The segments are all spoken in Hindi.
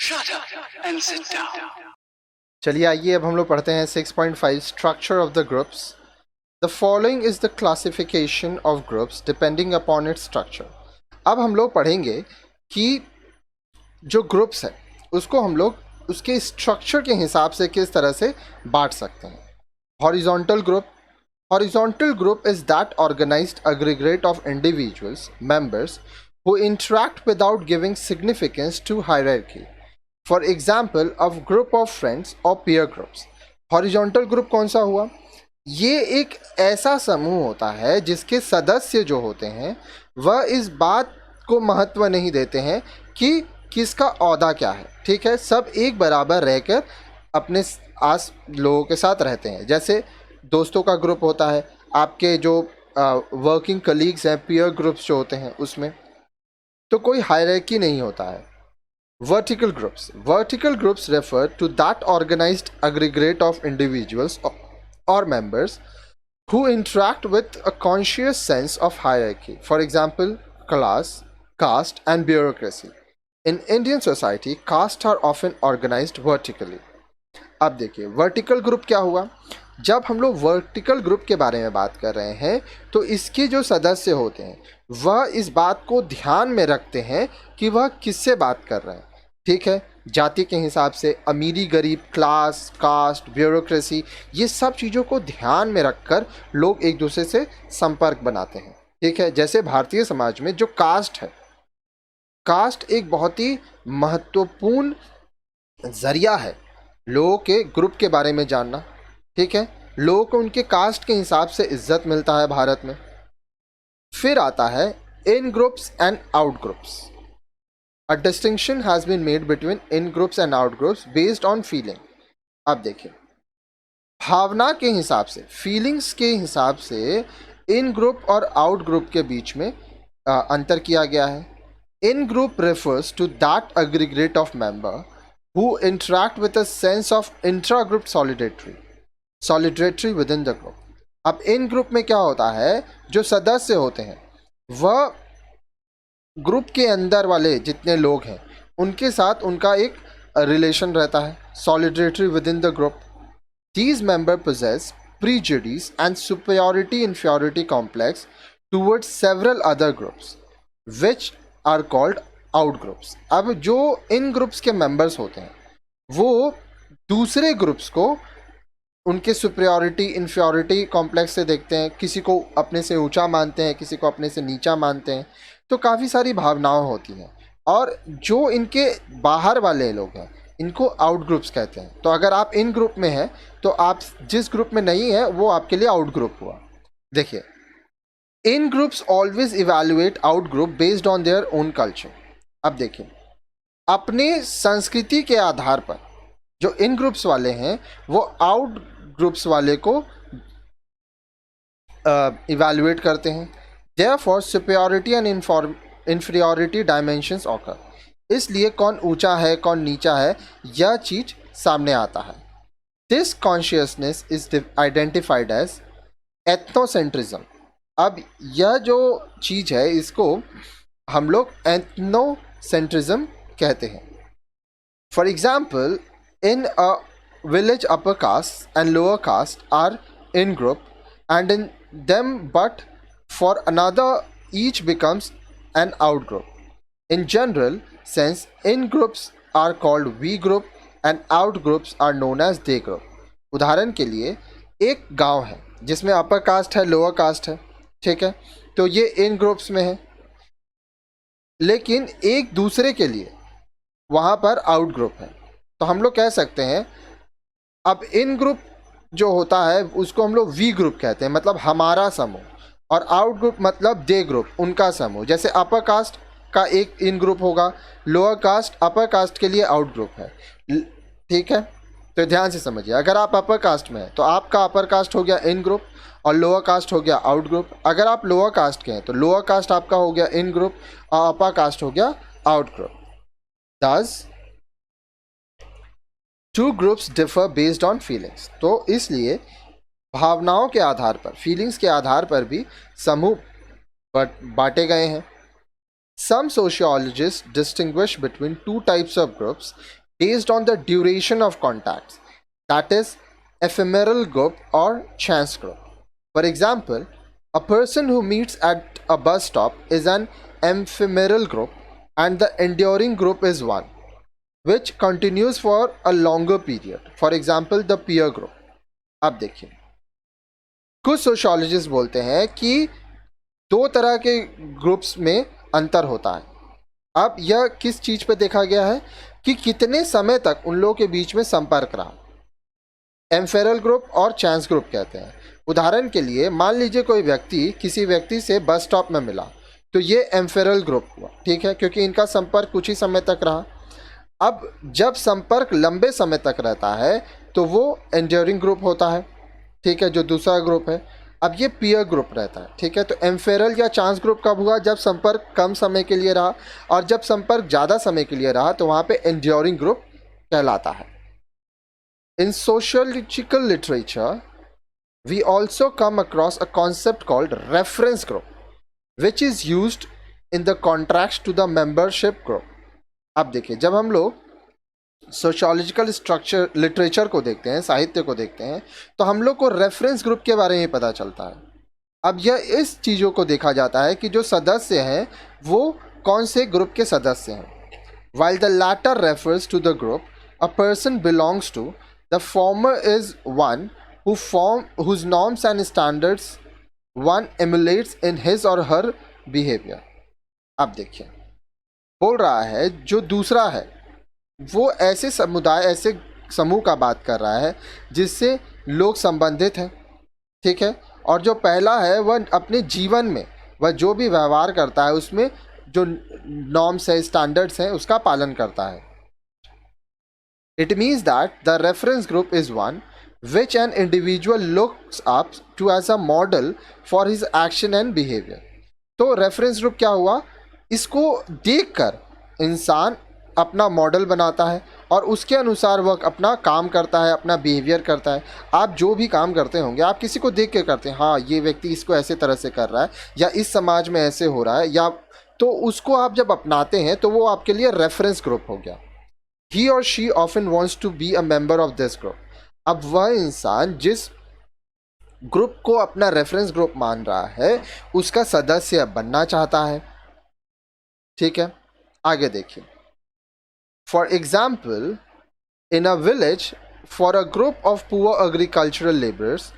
Shut up and sit down. चलिए आइए अब हम लोग पढ़ते हैं 6.5 structure of the groups. The following is the classification of groups depending upon its structure. अब हम लोग पढ़ेंगे कि जो ग्रुप्स है उसको हम लोग उसके स्ट्रक्चर के हिसाब से किस तरह से बांट सकते हैं. Horizontal group. Horizontal group is that organized aggregate of individuals members who interact without giving significance to hierarchy. For example, a group of friends or peer groups. Horizontal group कौन सा हुआ? ये एक ऐसा समूह होता है जिसके सदस्य जो होते हैं वह इस बात को महत्व नहीं देते हैं कि किसका औहदा क्या है. ठीक है, सब एक बराबर रहकर अपने आस लोगों के साथ रहते हैं. जैसे दोस्तों का ग्रुप होता है, आपके जो वर्किंग कलीग्स हैं, पीयर ग्रुप्स जो होते हैं उसमें तो कोई हायरार्की नहीं होता है. Vertical groups. Vertical groups refer to that organized aggregate of individuals और members who interact with a conscious sense of hierarchy. For example, class, caste and bureaucracy. In Indian society, castes are often organized vertically. अब देखिए वर्टिकल ग्रुप क्या हुआ. जब हम लोग वर्टिकल ग्रुप के बारे में बात कर रहे हैं तो इसके जो सदस्य होते हैं वह इस बात को ध्यान में रखते हैं कि वह किससे बात कर रहे हैं. ठीक है, जाति के हिसाब से अमीरी गरीब, क्लास, कास्ट, ब्यूरोक्रेसी, ये सब चीज़ों को ध्यान में रखकर लोग एक दूसरे से संपर्क बनाते हैं. ठीक है, जैसे भारतीय समाज में जो कास्ट है, कास्ट एक बहुत ही महत्वपूर्ण जरिया है लोगों के ग्रुप के बारे में जानना. ठीक है, लोगों को उनके कास्ट के हिसाब से इज्जत मिलता है भारत में. फिर आता है in groups and out groups. A distinction has been made between in groups and out groups based on feeling. अब देखिए भावना के हिसाब से, फीलिंग्स के हिसाब से इन ग्रुप और आउट ग्रुप के बीच में अंतर किया गया है. In group refers to that aggregate of member who interact with a sense of intra-group solidarity within the group. अब इन ग्रुप में क्या होता है, जो सदस्य होते हैं वह ग्रुप के अंदर वाले जितने लोग हैं उनके साथ उनका एक रिलेशन रहता है. Solidarity with in the group. These member possess prejudice and superiority inferiority complex towards several other groups which are called out groups. अब जो इन ग्रुप्स के मेंबर्स होते हैं वो दूसरे ग्रुप्स को उनके सुपरियॉरिटी इन्फियोरिटी कॉम्प्लेक्स से देखते हैं. किसी को अपने से ऊंचा मानते हैं, किसी को अपने से नीचा मानते हैं. तो काफ़ी सारी भावनाएं होती हैं. और जो इनके बाहर वाले लोग हैं इनको आउट ग्रुप्स कहते हैं. तो अगर आप इन ग्रुप में हैं तो आप जिस ग्रुप में नहीं है वो आपके लिए आउट ग्रुप हुआ. देखिए in groups always evaluate out group based on their own culture. अब देखिए अपने संस्कृति के आधार पर जो इन ग्रुप्स वाले हैं वो आउट ग्रुप्स वाले को इवैल्यूएट करते हैं. Therefore superiority and inferiority dimensions occur. इसलिए कौन ऊंचा है कौन नीचा है यह चीज सामने आता है. This consciousness is identified as ethnocentrism. अब यह जो चीज है इसको हम लोग एथनोसेंट्रिज्म कहते हैं. For example, in a village upper caste and lower caste are in group and in them but for another each becomes an out group. In general sense in groups are called we group and out groups are known as they group. उदाहरण के लिए एक गांव है जिसमें अपर कास्ट है, लोअर कास्ट है. ठीक है, तो ये इन ग्रुप्स में है, लेकिन एक दूसरे के लिए वहाँ पर आउट ग्रुप है. तो हम लोग कह सकते हैं अब इन ग्रुप जो होता है उसको हम लोग वी ग्रुप कहते हैं, मतलब हमारा समूह. और आउट ग्रुप मतलब दे ग्रुप, उनका समूह. जैसे अपर कास्ट का एक इन ग्रुप होगा, लोअर कास्ट अपर कास्ट के लिए आउट ग्रुप है. ठीक है, तो ध्यान से समझिए. अगर आप अपर कास्ट में हैं तो आपका अपर कास्ट हो गया इन ग्रुप और लोअर कास्ट हो गया आउट ग्रुप. अगर आप लोअर कास्ट के हैं तो लोअर कास्ट आपका हो गया इन ग्रुप और अपर कास्ट हो गया out group. Thus, two groups differ based on feelings. तो इसलिए भावनाओं के आधार पर, फीलिंग्स के आधार पर भी समूह बांटे गए हैं. Some sociologists distinguish between two types of groups based on the duration of contacts, that is, ephemeral group or chance group. For example, a person who meets at a bus stop is an ephemeral group, and the enduring group is one which continues for a longer period. For example, the peer group. अब देखिए, कुछ सोशियोलॉजिस्ट बोलते हैं कि दो तरह के ग्रुप्स में अंतर होता है. अब यह किस चीज पे देखा गया है कि कितने समय तक उन लोगों के बीच में संपर्क रहा. एम्फेरल ग्रुप और चांस ग्रुप कहते हैं. उदाहरण के लिए मान लीजिए कोई व्यक्ति किसी व्यक्ति से बस स्टॉप में मिला, तो ये एम्फेरल ग्रुप हुआ, ठीक है, क्योंकि इनका संपर्क कुछ ही समय तक रहा. अब जब संपर्क लंबे समय तक रहता है तो वो एंड्योरिंग ग्रुप होता है, ठीक है, जो दूसरा ग्रुप है. अब ये पीयर ग्रुप रहता है, ठीक है. तो एम्फेरल या चांस ग्रुप कब हुआ? जब संपर्क कम समय के लिए रहा, और जब संपर्क ज़्यादा समय के लिए रहा तो वहाँ पे एंड्योरिंग ग्रुप कहलाता है. इन sociological literature, we also come across a concept called reference group, which is used in the contrast to the membership group. अब देखिए, जब हम लोग सोशियोलॉजिकल स्ट्रक्चर लिटरेचर को देखते हैं, साहित्य को देखते हैं, तो हम लोग को रेफरेंस ग्रुप के बारे में पता चलता है. अब यह इस चीज़ों को देखा जाता है कि जो सदस्य हैं वो कौन से ग्रुप के सदस्य हैं. While the latter refers to the group a person belongs to, the former is one whose norms and standards one emulates in his or her behavior. अब देखिए, बोल रहा है जो दूसरा है वो ऐसे समुदाय, ऐसे समूह का बात कर रहा है जिससे लोग संबंधित हैं, ठीक है. और जो पहला है वह अपने जीवन में वह जो भी व्यवहार करता है उसमें जो नॉर्म्स है, स्टैंडर्ड्स हैं, उसका पालन करता है. It means that the reference group is one which an individual looks up to as a model for his action and behavior. तो रेफरेंस ग्रुप क्या हुआ? इसको देखकर इंसान अपना मॉडल बनाता है और उसके अनुसार वह अपना काम करता है, अपना बिहेवियर करता है. आप जो भी काम करते होंगे आप किसी को देख के करते हैं, हाँ ये व्यक्ति इसको ऐसे तरह से कर रहा है या इस समाज में ऐसे हो रहा है, या तो उसको आप जब अपनाते हैं तो वो आपके लिए रेफरेंस ग्रुप हो गया. He or she often wants to be a member of this group. अब वह इंसान जिस ग्रुप को अपना रेफरेंस ग्रुप मान रहा है उसका सदस्य बनना चाहता है, ठीक है. आगे देखिए. For example, in a village, for a group of poor agricultural laborers,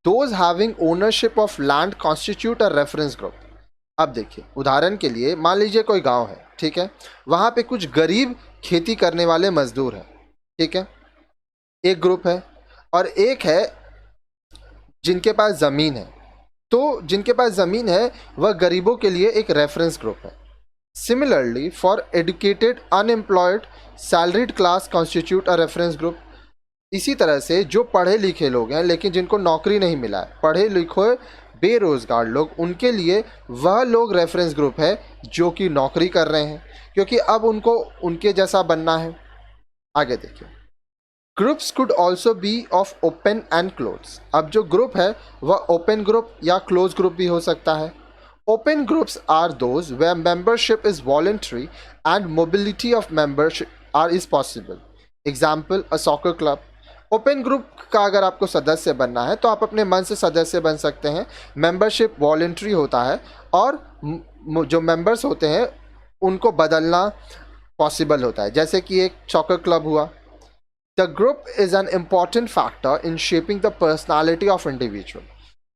those having ownership of land constitute a reference group. अब देखिए, उदाहरण के लिए मान लीजिए कोई गांव है, ठीक है, वहाँ पे कुछ गरीब खेती करने वाले मजदूर हैं, ठीक है, एक ग्रुप है. और एक है जिनके पास ज़मीन है, तो जिनके पास ज़मीन है वह गरीबों के लिए एक रेफरेंस ग्रुप है. Similarly for educated unemployed salaried class constitute a reference group. इसी तरह से जो पढ़े लिखे लोग हैं लेकिन जिनको नौकरी नहीं मिला है, पढ़े लिखे बेरोजगार लोग, उनके लिए वह लोग रेफरेंस ग्रुप है जो कि नौकरी कर रहे हैं, क्योंकि अब उनको उनके जैसा बनना है. आगे देखिए. Groups could also be of open and close. अब जो ग्रुप है वह ओपन ग्रुप या क्लोज ग्रुप भी हो सकता है. Open groups are those where membership is voluntary and mobility of membership is possible. Example, a soccer club. Open group का अगर आपको सदस्य बनना है तो आप अपने मन से सदस्य बन सकते हैं. मेंबरशिप वॉलेंट्री होता है और जो मेंबर्स होते हैं उनको बदलना पॉसिबल होता है, जैसे कि एक सॉकर क्लब हुआ. The group is an important factor in shaping the personality of individual.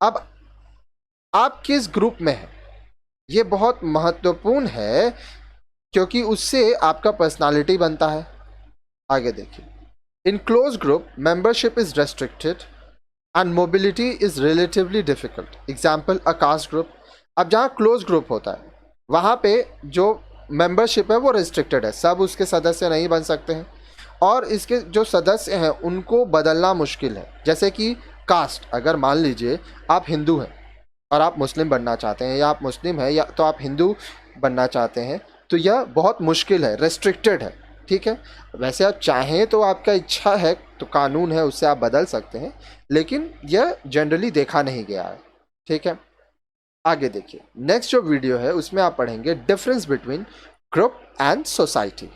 अब आप किस ग्रुप में हैं ये बहुत महत्वपूर्ण है क्योंकि उससे आपका पर्सनालिटी बनता है. आगे देखिए. In close group, membership is restricted and mobility is relatively difficult. Example, a caste group. अब जहाँ close group होता है वहाँ पे जो membership है वो restricted है, सब उसके सदस्य नहीं बन सकते हैं और इसके जो सदस्य हैं उनको बदलना मुश्किल है. जैसे कि कास्ट, अगर मान लीजिए आप हिंदू हैं और आप मुस्लिम बनना चाहते हैं, या आप मुस्लिम हैं या तो आप हिंदू बनना चाहते हैं, तो यह बहुत मुश्किल है, रेस्ट्रिक्टेड है, ठीक है. वैसे आप चाहें तो आपका इच्छा है तो कानून है उससे आप बदल सकते हैं, लेकिन यह जनरली देखा नहीं गया है, ठीक है. आगे देखिए, नेक्स्ट जो वीडियो है उसमें आप पढ़ेंगे difference between group and society.